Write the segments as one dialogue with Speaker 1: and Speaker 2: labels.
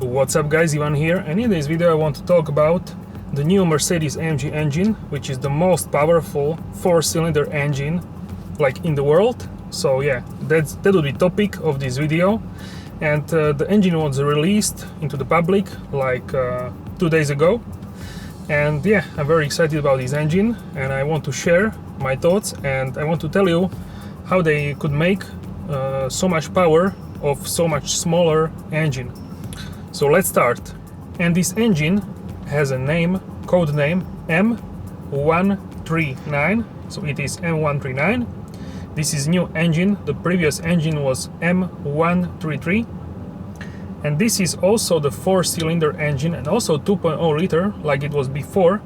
Speaker 1: What's up guys, Ivan here, and in this video I want to talk about the new Mercedes-AMG engine, which is the most powerful 4-cylinder engine like in the world. So yeah, that will be topic of this video. And the engine was released into the public like 2 days ago. And yeah, I'm very excited about this engine and I want to share my thoughts, and I want to tell you how they could make so much power of so much smaller engine. So let's start. And this engine has a name, code name M139. So it is M139. This is new engine. The previous engine was M133. And this is also the 4-cylinder engine and also 2.0 liter like it was before.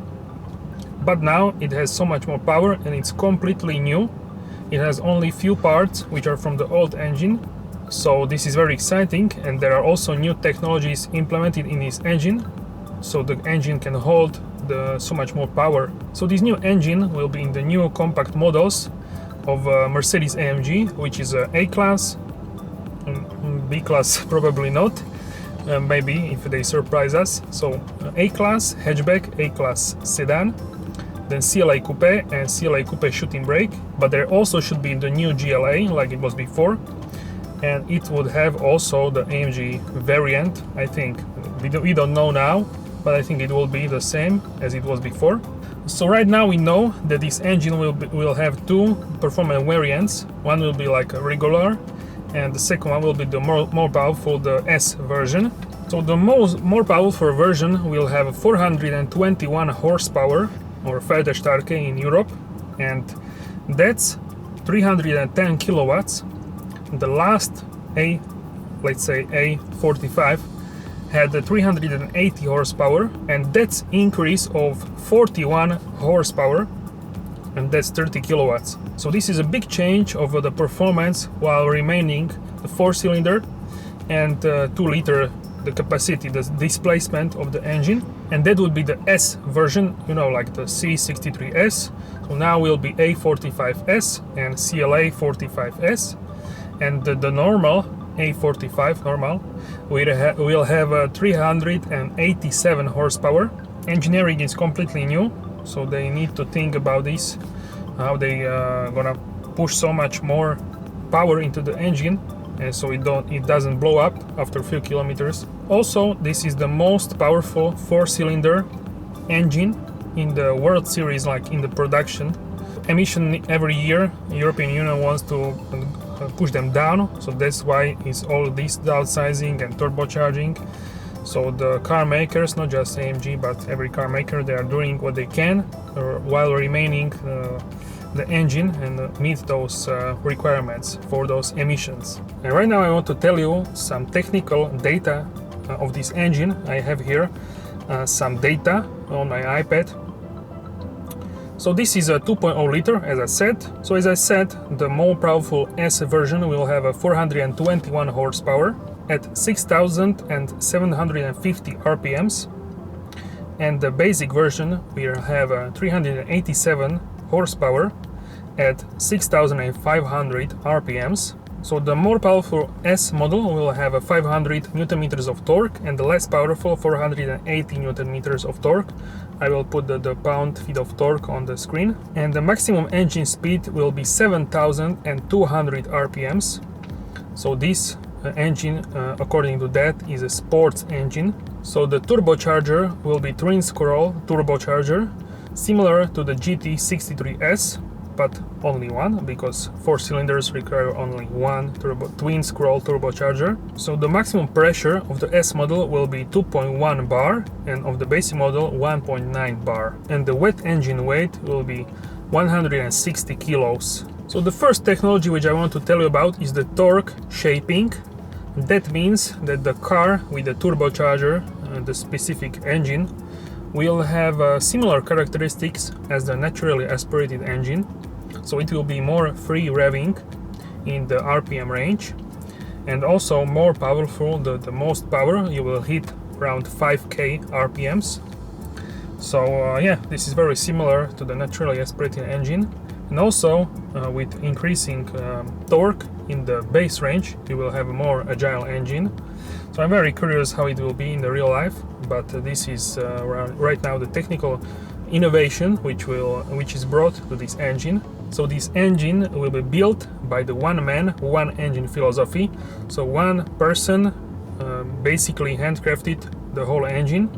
Speaker 1: But now it has so much more power and it's completely new. It has only few parts which are from the old engine. So this is very exciting, and there are also new technologies implemented in this engine. So the engine can hold so much more power. So this new engine will be in the new compact models of Mercedes-AMG, which is A-Class, B-Class probably not, maybe if they surprise us. So A-Class hatchback, A-Class sedan, then CLA Coupe and CLA Coupe shooting brake, but there also should be the new GLA like it was before. And it would have also the AMG variant, I think. We don't know now, but I think it will be the same as it was before. So right now we know that this engine will have two performance variants. One will be like a regular, and the second one will be the more powerful, the S version. So the more powerful version will have 421 horsepower, or Starke in Europe, and that's 310 kilowatts. The last let's say A45 had 380 horsepower, and that's increase of 41 horsepower, and that's 30 kilowatts. So this is a big change of the performance while remaining the 4-cylinder and 2-liter the capacity, the displacement of the engine. And that would be the S version, you know, like the C63S. So now will be A45S and CLA 45S. And the normal A45 normal will have 387 horsepower. Engineering is completely new, so they need to think about this, how they gonna push so much more power into the engine, and so it doesn't blow up after a few kilometers. Also, this is the most powerful 4-cylinder engine in the World Series, like in the production. Emission every year, European Union wants to push them down, so that's why it's all this downsizing and turbocharging. So the car makers, not just AMG but every car maker, they are doing what they can while remaining the engine and meet those requirements for those emissions. And right now I want to tell you some technical data of this engine. I have here some data on my iPad. So this is a 2.0 liter, as I said. So as I said, the more powerful S version will have a 421 horsepower at 6,750 RPMs. And the basic version will have a 387 horsepower at 6,500 RPMs. So the more powerful S model will have a 500 Newton meters of torque, and the less powerful 480 Newton meters of torque. I will put the pound-feet of torque on the screen. And the maximum engine speed will be 7,200 RPMs. So this engine, according to that, is a sports engine. So the turbocharger will be twin-scroll turbocharger, similar to the GT63S, but only one, because 4 cylinders require only one twin-scroll turbocharger. So the maximum pressure of the S model will be 2.1 bar, and of the basic model 1.9 bar. And the wet engine weight will be 160 kilos. So the first technology which I want to tell you about is the torque shaping. That means that the car with the turbocharger, the specific engine, will have similar characteristics as the naturally aspirated engine. So it will be more free revving in the RPM range, and also more powerful. The most power you will hit around 5k RPMs. So yeah, this is very similar to the naturally aspirated engine. And also with increasing torque in the base range, you will have a more agile engine. So I'm very curious how it will be in the real life, but this is right now the technical innovation which is brought to this engine. So this engine will be built by the one man, one engine philosophy. So one person basically handcrafted the whole engine.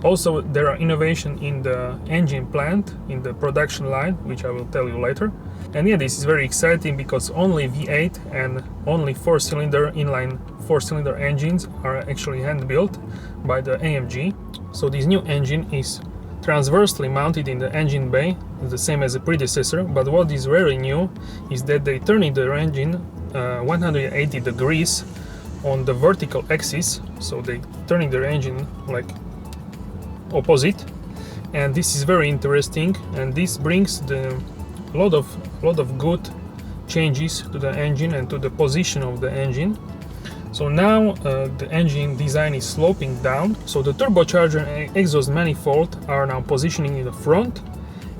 Speaker 1: Also, there are innovation in the engine plant, in the production line, which I will tell you later. And yeah, this is very exciting because only V8 and only four-cylinder inline four-cylinder engines are actually hand-built by the AMG. So this new engine is transversely mounted in the engine bay, the same as the predecessor, but what is very new is that they turn the engine 180 degrees on the vertical axis. So they turning their engine like opposite, and this is very interesting, and this brings the lot of good changes to the engine and to the position of the engine. So now the engine design is sloping down, so the turbocharger and exhaust manifold are now positioning in the front,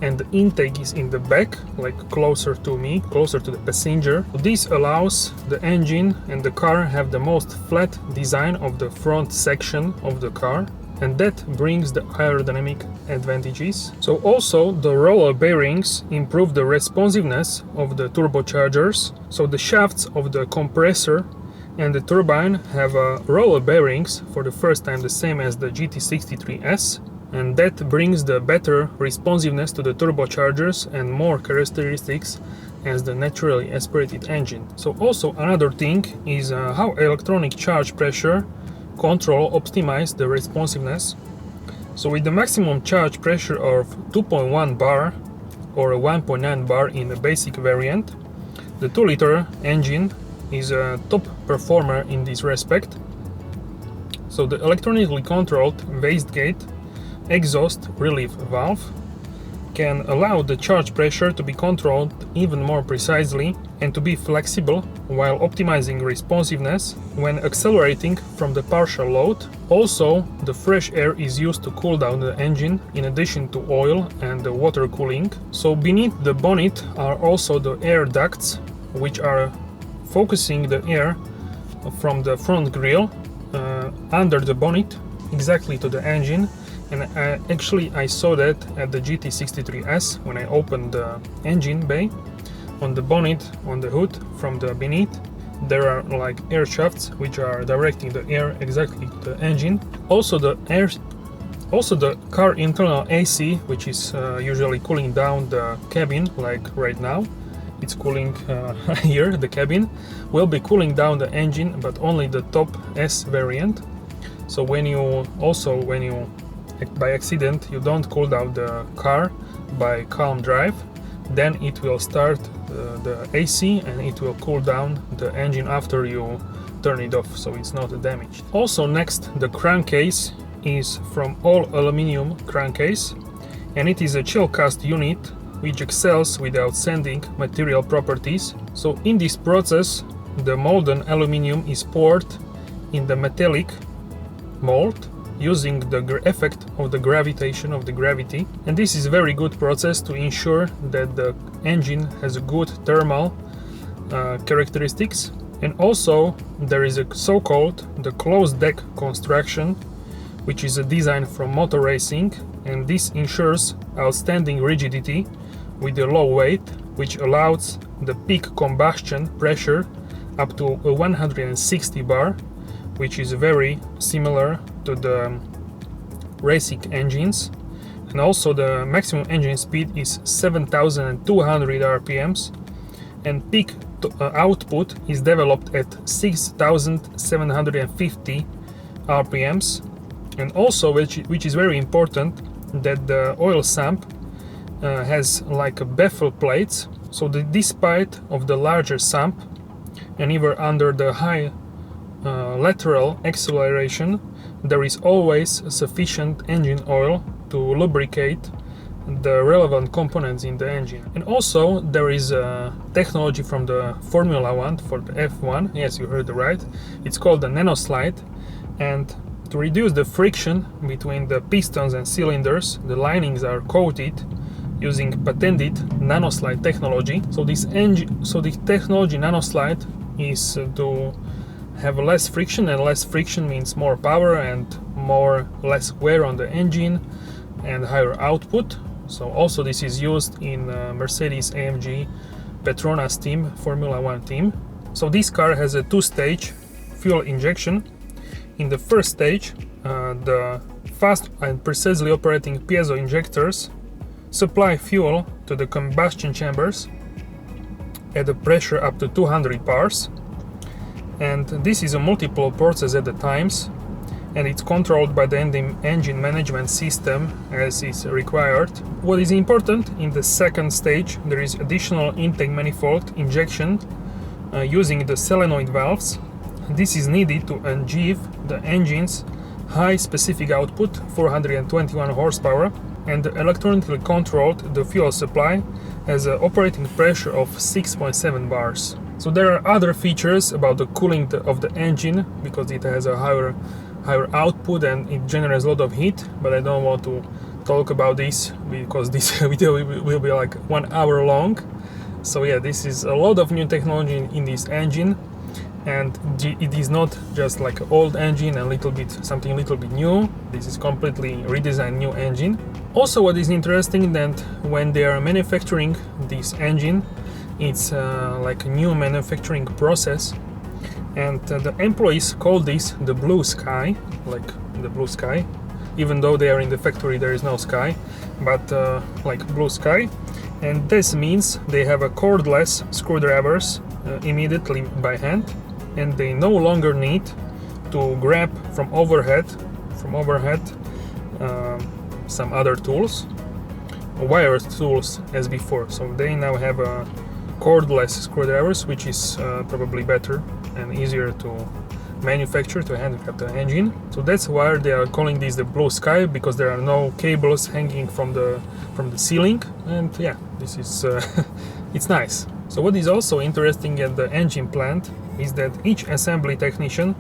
Speaker 1: and the intake is in the back, like closer to me, closer to the passenger. This allows the engine and the car have the most flat design of the front section of the car, and that brings the aerodynamic advantages. So also the roller bearings improve the responsiveness of the turbochargers. So the shafts of the compressor and the turbine have roller bearings for the first time, the same as the GT63 S, and that brings the better responsiveness to the turbochargers and more characteristics as the naturally aspirated engine. So also another thing is how electronic charge pressure control optimize the responsiveness. So with the maximum charge pressure of 2.1 bar or a 1.9 bar in the basic variant, the 2-liter engine is a top performer in this respect. So the electronically controlled wastegate exhaust relief valve can allow the charge pressure to be controlled even more precisely and to be flexible while optimizing responsiveness when accelerating from the partial load. Also, the fresh air is used to cool down the engine in addition to oil and the water cooling. So beneath the bonnet are also the air ducts, which are focusing the air from the front grille under the bonnet exactly to the engine. And actually I saw that at the GT63 S when I opened the engine bay. On the bonnet, on the hood from the beneath, there are like air shafts which are directing the air exactly to the engine. Also the car internal AC, which is usually cooling down the cabin, like right now it's cooling here, the cabin will be cooling down the engine, but only the top S variant. So when you by accident you don't cool down the car by calm drive, then it will start the AC and it will cool down the engine after you turn it off, so it's not damaged. Also next, the crankcase is from all aluminum crankcase, and it is a chill cast unit which excels with outstanding material properties. So in this process the molten aluminum is poured in the metallic mold using the effect of the gravitation of the gravity, and this is a very good process to ensure that the engine has a good thermal characteristics. And also there is a so-called the closed deck construction, which is a design from motor racing, and this ensures outstanding rigidity with a low weight, which allows the peak combustion pressure up to 160 bar, which is very similar to the racing engines. And also the maximum engine speed is 7,200 RPMs, and peak output is developed at 6,750 RPMs. And also, which is very important, that the oil sump has like a baffle plates, so that despite of the larger sump and even under the high lateral acceleration, there is always sufficient engine oil to lubricate the relevant components in the engine. And also there is a technology from the Formula 1 for the F1, yes, you heard it right, it's called the NANOSLIDE, and to reduce the friction between the pistons and cylinders, the linings are coated using patented NANOSLIDE technology. So this technology NANOSLIDE is to have less friction, and less friction means more power and less wear on the engine and higher output. So also this is used in Mercedes-AMG Petronas team, Formula 1 team. So this car has a two-stage fuel injection. In the first stage, the fast and precisely operating piezo injectors supply fuel to the combustion chambers at a pressure up to 200 bars, and this is a multiple process at the times, and it's controlled by the engine management system as is required. What is important, in the second stage there is additional intake manifold injection using the solenoid valves. This is needed to achieve the engine's high specific output, 421 horsepower, and electronically controlled the fuel supply has an operating pressure of 6.7 bars. So there are other features about the cooling of the engine, because it has a higher output and it generates a lot of heat, but I don't want to talk about this because this video will be like 1 hour long. So yeah, this is a lot of new technology in this engine, and it is not just like an old engine and something a little bit new. This is completely redesigned new engine. Also, what is interesting that when they are manufacturing this engine, it's like a new manufacturing process, and the employees call this the blue sky, like the blue sky, even though they are in the factory there is no sky, but like blue sky. And this means they have a cordless screwdrivers immediately by hand, and they no longer need to grab from overhead some other tools, wired tools as before. So they now have a cordless screwdrivers, which is probably better and easier to manufacture, to handicap the engine. So that's why they are calling this the blue sky, because there are no cables hanging from the ceiling. And yeah, this is it's nice. So what is also interesting at the engine plant is that each assembly technician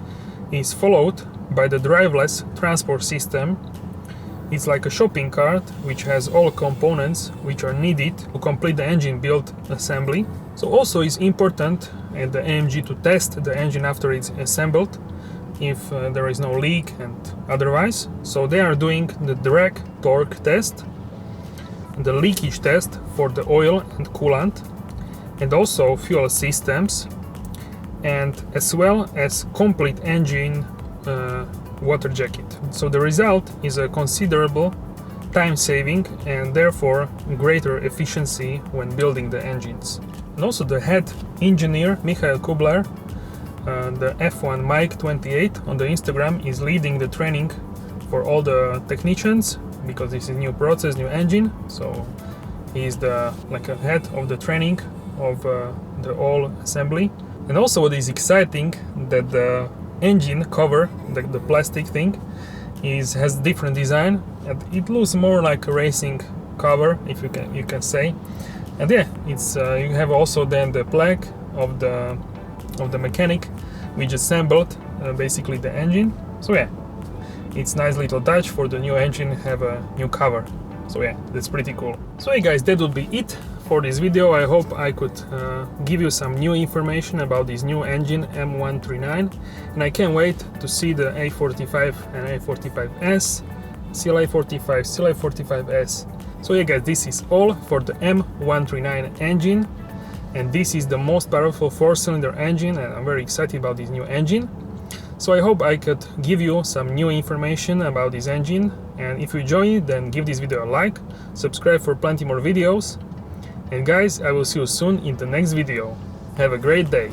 Speaker 1: is followed by the driveless transport system. It's like a shopping cart which has all components which are needed to complete the engine build assembly. So also it's important at the AMG to test the engine after it's assembled, if there is no leak and otherwise. So they are doing the drag torque test, the leakage test for the oil and coolant, and also fuel systems, and as well as complete engine water jacket. So the result is a considerable time saving and therefore greater efficiency when building the engines. And also the head engineer Michael Kubler, the F1 Mike 28 on the Instagram, is leading the training for all the technicians, because this is new process, new engine. So he is the like a head of the training of the whole assembly. And also what is exciting, that the engine cover, the plastic thing, has different design, and it looks more like a racing cover, if you can say. And yeah, it's you have also then the plaque of the mechanic which assembled basically the engine. So yeah, it's nice little touch for the new engine, have a new cover. So yeah, that's pretty cool. So hey guys, that would be it for this video. I hope I could give you some new information about this new engine M139, and I can't wait to see the A45 and A45 S, CLA 45, CLA 45 S. So yeah guys, this is all for the M139 engine, and this is the most powerful 4-cylinder engine, and I'm very excited about this new engine. So I hope I could give you some new information about this engine, and if you enjoy it, then give this video a like, subscribe for plenty more videos, and guys, I will see you soon in the next video. Have a great day!